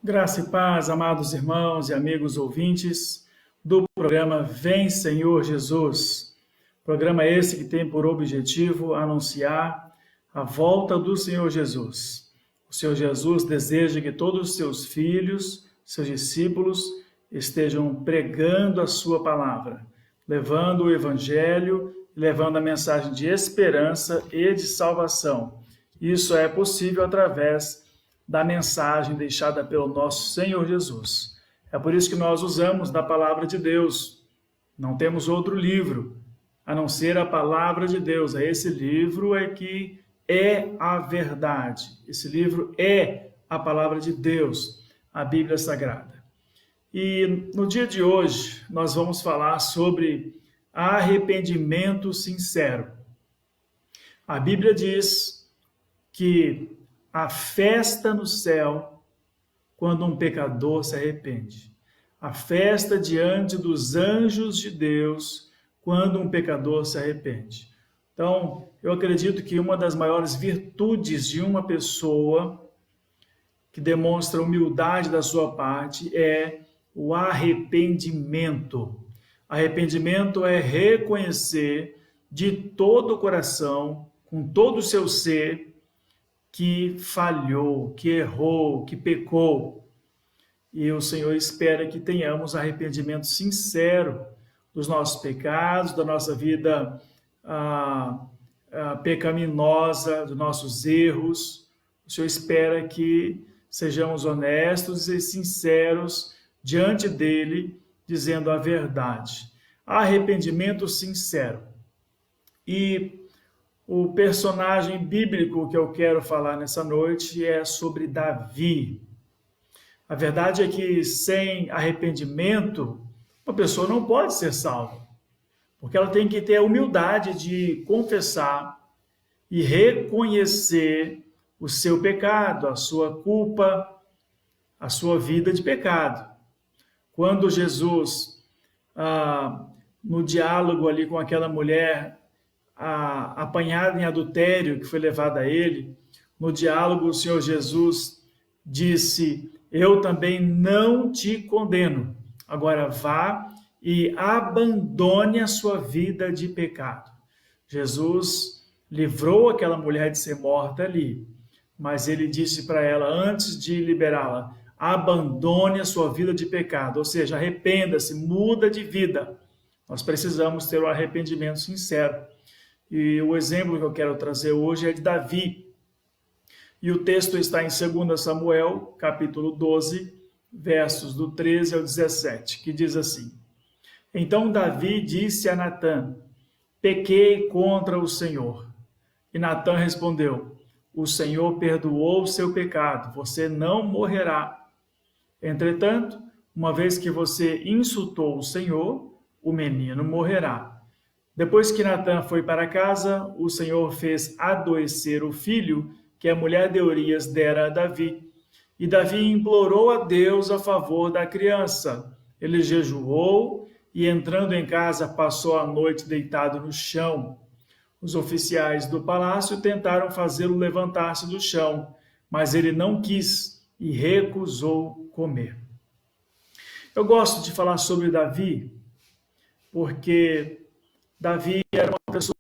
Graça e paz, amados irmãos e amigos ouvintes do programa Vem Senhor Jesus. Programa esse que tem por objetivo anunciar a volta do Senhor Jesus. O Senhor Jesus deseja que todos os seus filhos, seus discípulos, estejam pregando a sua palavra, levando o evangelho, levando a mensagem de esperança e de salvação. Isso é possível através da mensagem deixada pelo nosso Senhor Jesus. É por isso que nós usamos da palavra de Deus. Não temos outro livro, a não ser a palavra de Deus. Esse livro é que é a verdade. Esse livro é a palavra de Deus, a Bíblia Sagrada. E no dia de hoje, nós vamos falar sobre arrependimento sincero. A Bíblia diz que a festa no céu quando um pecador se arrepende. A festa diante dos anjos de Deus quando um pecador se arrepende. Então, eu acredito que uma das maiores virtudes de uma pessoa que demonstra humildade da sua parte é o arrependimento. Arrependimento é reconhecer de todo o coração, com todo o seu ser, que falhou, que errou, que pecou. E o Senhor espera que tenhamos arrependimento sincero dos nossos pecados, da nossa vida pecaminosa, dos nossos erros. O Senhor espera que sejamos honestos e sinceros diante dele, dizendo a verdade. Arrependimento sincero. E o personagem bíblico que eu quero falar nessa noite é sobre Davi. A verdade é que sem arrependimento, uma pessoa não pode ser salva, porque ela tem que ter a humildade de confessar e reconhecer o seu pecado, a sua culpa, a sua vida de pecado. Quando Jesus, no diálogo ali com aquela mulher apanhada em adultério que foi levada a ele, no diálogo o Senhor Jesus disse: eu também não te condeno, agora vá e abandone a sua vida de pecado. Jesus livrou aquela mulher de ser morta ali, mas ele disse para ela, antes de liberá-la, abandone a sua vida de pecado, ou seja, arrependa-se, muda de vida. Nós precisamos ter um arrependimento sincero. E o exemplo que eu quero trazer hoje é de Davi. E o texto está em 2 Samuel, capítulo 12, versos do 13 ao 17, que diz assim: Então Davi disse a Natã: pequei contra o Senhor. E Natã respondeu: o Senhor perdoou o seu pecado, você não morrerá. Entretanto, uma vez que você insultou o Senhor, o menino morrerá. Depois que Natã foi para casa, o Senhor fez adoecer o filho que a mulher de Urias dera a Davi. E Davi implorou a Deus a favor da criança. Ele jejuou e, entrando em casa, passou a noite deitado no chão. Os oficiais do palácio tentaram fazê-lo levantar-se do chão, mas ele não quis e recusou comer. Eu gosto de falar sobre Davi, porque Davi era uma pessoa.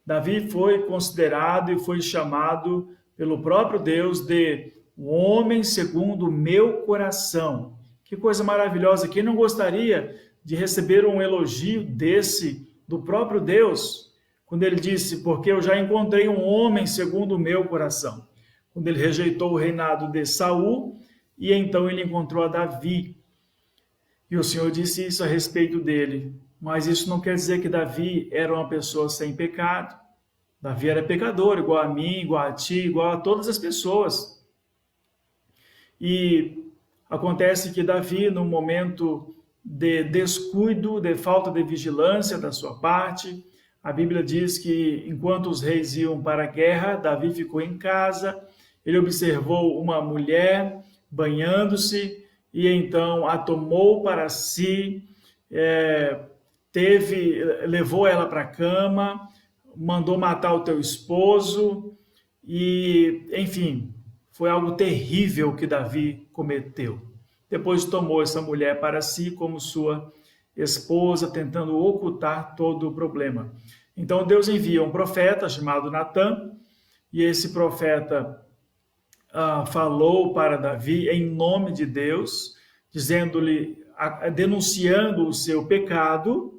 Davi foi considerado e foi chamado pelo próprio Deus de o homem segundo o meu coração. Que coisa maravilhosa! Quem não gostaria de receber um elogio desse do próprio Deus? Quando ele disse, porque eu já encontrei um homem segundo o meu coração. Quando ele rejeitou o reinado de Saul, e então ele encontrou a Davi. E o Senhor disse isso a respeito dele. Mas isso não quer dizer que Davi era uma pessoa sem pecado. Davi era pecador, igual a mim, igual a ti, igual a todas as pessoas. E acontece que Davi, no momento de descuido, de falta de vigilância da sua parte, a Bíblia diz que enquanto os reis iam para a guerra, Davi ficou em casa, ele observou uma mulher banhando-se e então a tomou para si, levou ela para a cama, mandou matar o teu esposo e, enfim, foi algo terrível que Davi cometeu. Depois tomou essa mulher para si como sua esposa, tentando ocultar todo o problema. Então Deus envia um profeta chamado Natã, e esse profeta falou para Davi em nome de Deus, dizendo-lhe, denunciando o seu pecado.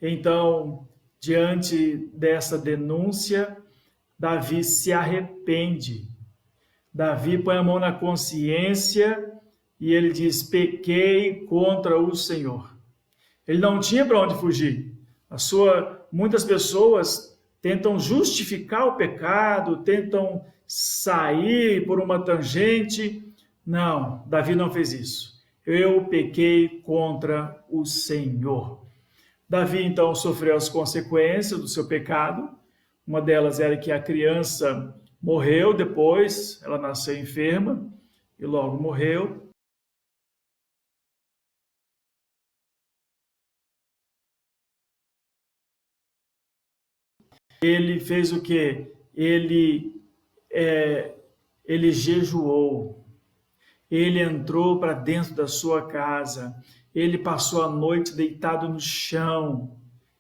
Então, diante dessa denúncia, Davi se arrepende. Davi põe a mão na consciência e ele diz: pequei contra o Senhor. Ele não tinha para onde fugir. Muitas pessoas tentam justificar o pecado, tentam sair por uma tangente. Não, Davi não fez isso. Eu pequei contra o Senhor. Davi, então, sofreu as consequências do seu pecado. Uma delas era que a criança morreu depois, ela nasceu enferma e logo morreu. Ele fez o quê? Ele jejuou. Ele entrou para dentro da sua casa. Ele passou a noite deitado no chão,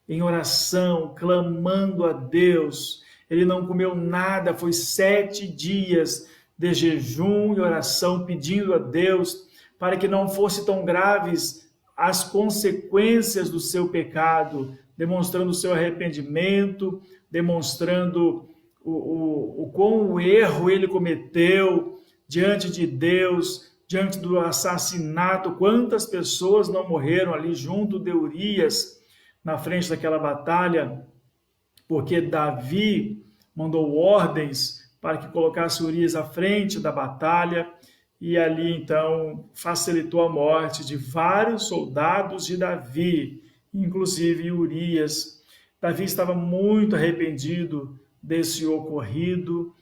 em oração, clamando a Deus. Ele não comeu nada, foi 7 dias de jejum e oração, pedindo a Deus para que não fossem tão graves as consequências do seu pecado, demonstrando o seu arrependimento, demonstrando o quão erro ele cometeu diante de Deus, diante do assassinato. Quantas pessoas não morreram ali junto de Urias, na frente daquela batalha, porque Davi mandou ordens para que colocasse Urias à frente da batalha, e ali então facilitou a morte de vários soldados de Davi, inclusive Urias. Davi estava muito arrependido desse ocorrido,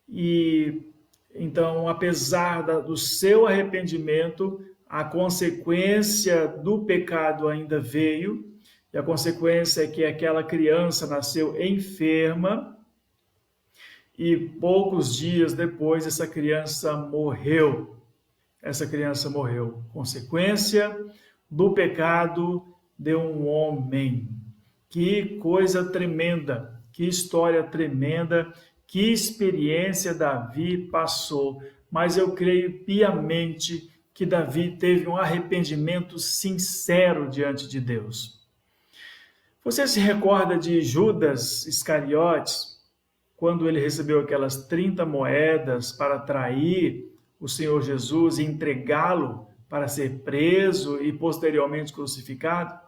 e então, apesar do seu arrependimento, a consequência do pecado ainda veio, e a consequência é que aquela criança nasceu enferma, e poucos dias depois essa criança morreu. Essa criança morreu. Consequência do pecado de um homem. Que coisa tremenda, que história tremenda, que experiência Davi passou. Mas eu creio piamente que Davi teve um arrependimento sincero diante de Deus. Você se recorda de Judas Iscariotes, quando ele recebeu aquelas 30 moedas para trair o Senhor Jesus e entregá-lo para ser preso e posteriormente crucificado?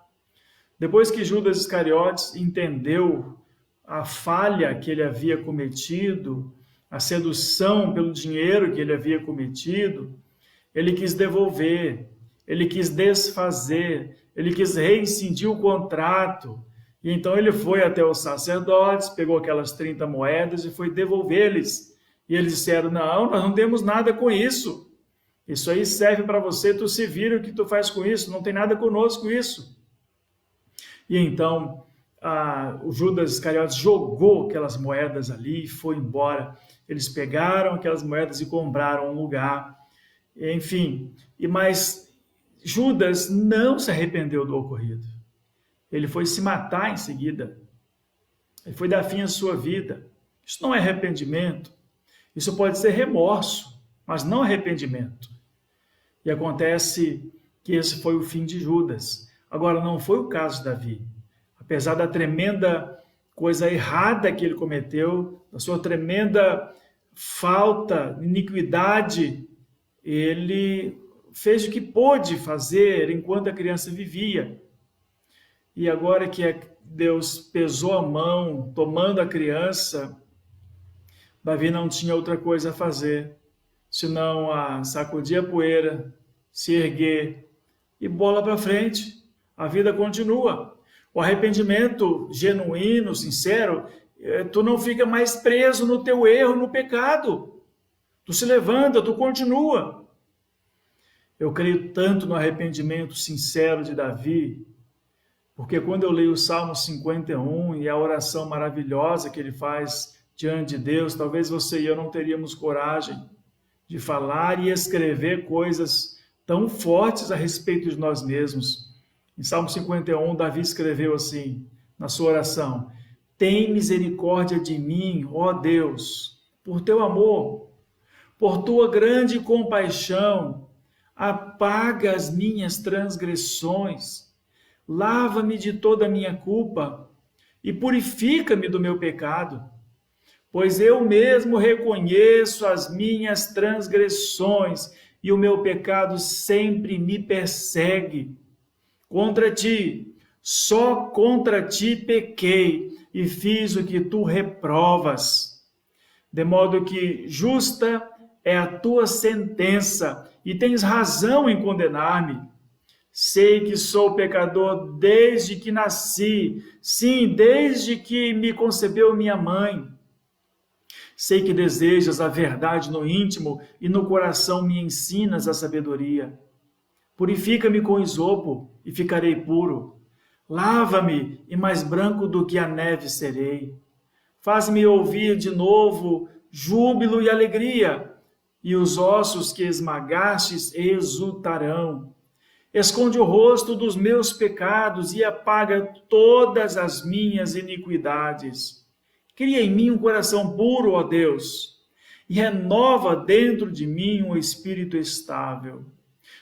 Depois que Judas Iscariotes entendeu a falha que ele havia cometido, a sedução pelo dinheiro que ele havia cometido, ele quis devolver, ele quis desfazer, ele quis rescindir o contrato. E então ele foi até os sacerdotes, pegou aquelas 30 moedas e foi devolver-lhes. E eles disseram: não, nós não temos nada com isso. Isso aí serve para você, tu se vira o que tu faz com isso, não tem nada conosco isso. E então o Judas Iscariotes jogou aquelas moedas ali e foi embora. Eles pegaram aquelas moedas e compraram um lugar. Enfim, mas Judas não se arrependeu do ocorrido. Ele foi se matar em seguida. Ele foi dar fim à sua vida. Isso não é arrependimento. Isso pode ser remorso, mas não arrependimento. E acontece que esse foi o fim de Judas. Agora, não foi o caso de Davi. Apesar da tremenda coisa errada que ele cometeu, da sua tremenda falta, iniquidade, ele fez o que pôde fazer enquanto a criança vivia. E agora que Deus pesou a mão, tomando a criança, Davi não tinha outra coisa a fazer, senão a sacudir a poeira, se erguer e bola para frente. A vida continua. O arrependimento genuíno, sincero, tu não fica mais preso no teu erro, no pecado. Tu se levanta, tu continua. Eu creio tanto no arrependimento sincero de Davi, porque quando eu leio o Salmo 51 e a oração maravilhosa que ele faz diante de Deus, talvez você e eu não teríamos coragem de falar e escrever coisas tão fortes a respeito de nós mesmos. Em Salmo 51, Davi escreveu assim, na sua oração: tem misericórdia de mim, ó Deus, por teu amor, por tua grande compaixão, apaga as minhas transgressões, lava-me de toda a minha culpa e purifica-me do meu pecado, pois eu mesmo reconheço as minhas transgressões e o meu pecado sempre me persegue. Contra ti, só contra ti pequei e fiz o que tu reprovas. De modo que justa é a tua sentença e tens razão em condenar-me. Sei que sou pecador desde que nasci, sim, desde que me concebeu minha mãe. Sei que desejas a verdade no íntimo e no coração me ensinas a sabedoria. Purifica-me com isopo e ficarei puro. Lava-me e mais branco do que a neve serei. Faz-me ouvir de novo júbilo e alegria, e os ossos que esmagastes exultarão. Esconde o rosto dos meus pecados e apaga todas as minhas iniquidades. Cria em mim um coração puro, ó Deus, e renova dentro de mim um espírito estável.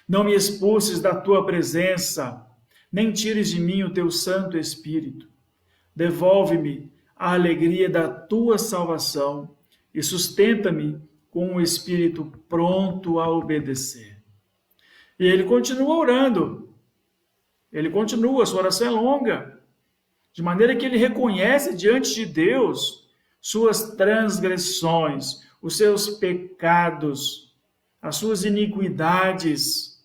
Não me expulses da tua presença, nem tires de mim o teu Santo Espírito. Devolve-me a alegria da tua salvação e sustenta-me com um espírito pronto a obedecer. E ele continua orando. Ele continua, sua oração é longa, de maneira que ele reconhece diante de Deus suas transgressões, os seus pecados, as suas iniquidades.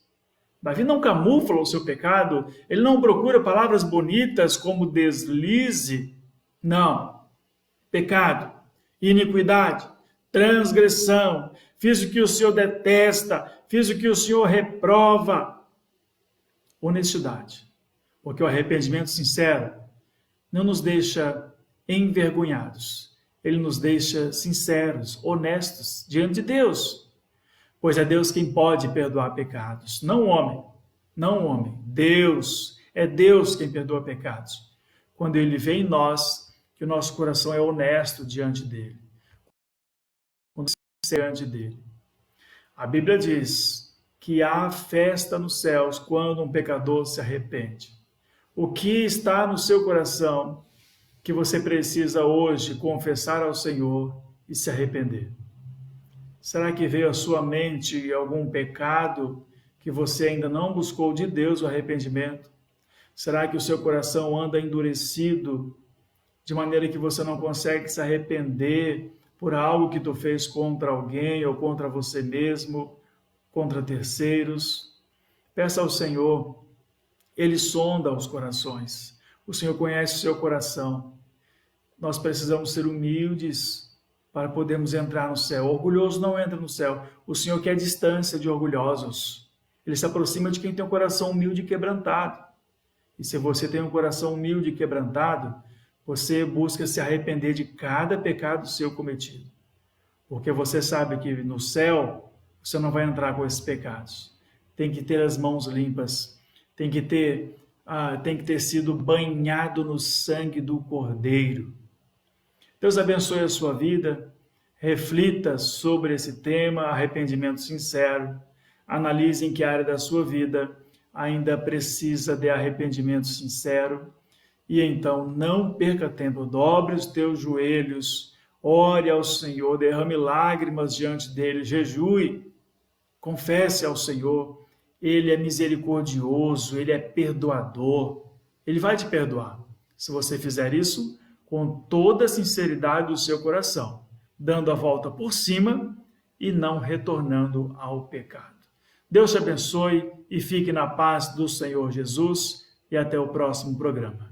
Davi não camufla o seu pecado, ele não procura palavras bonitas como deslize. Não. Pecado, iniquidade, transgressão, fiz o que o Senhor detesta, fiz o que o Senhor reprova. Honestidade, porque o arrependimento sincero não nos deixa envergonhados, ele nos deixa sinceros, honestos diante de Deus, pois é Deus quem pode perdoar pecados, não o homem, não o homem. Deus, é Deus quem perdoa pecados. Quando ele vê em nós que o nosso coração é honesto diante dele, diante dele. A Bíblia diz que há festa nos céus quando um pecador se arrepende. O que está no seu coração que você precisa hoje confessar ao Senhor e se arrepender? Será que veio à sua mente algum pecado que você ainda não buscou de Deus o arrependimento? Será que o seu coração anda endurecido de maneira que você não consegue se arrepender por algo que tu fez contra alguém ou contra você mesmo, contra terceiros? Peça ao Senhor, Ele sonda os corações. O Senhor conhece o seu coração. Nós precisamos ser humildes para podermos entrar no céu. O orgulhoso não entra no céu. O Senhor quer distância de orgulhosos. Ele se aproxima de quem tem um coração humilde e quebrantado. E se você tem um coração humilde e quebrantado, você busca se arrepender de cada pecado seu cometido. Porque você sabe que no céu você não vai entrar com esses pecados. Tem que ter as mãos limpas. Tem que ter sido banhado no sangue do Cordeiro. Deus abençoe a sua vida. Reflita sobre esse tema, arrependimento sincero. Analise em que área da sua vida ainda precisa de arrependimento sincero. E então não perca tempo, dobre os teus joelhos, ore ao Senhor, derrame lágrimas diante dele, jejue, confesse ao Senhor. Ele é misericordioso, ele é perdoador, ele vai te perdoar. Se você fizer isso com toda a sinceridade do seu coração, dando a volta por cima e não retornando ao pecado. Deus te abençoe e fique na paz do Senhor Jesus e até o próximo programa.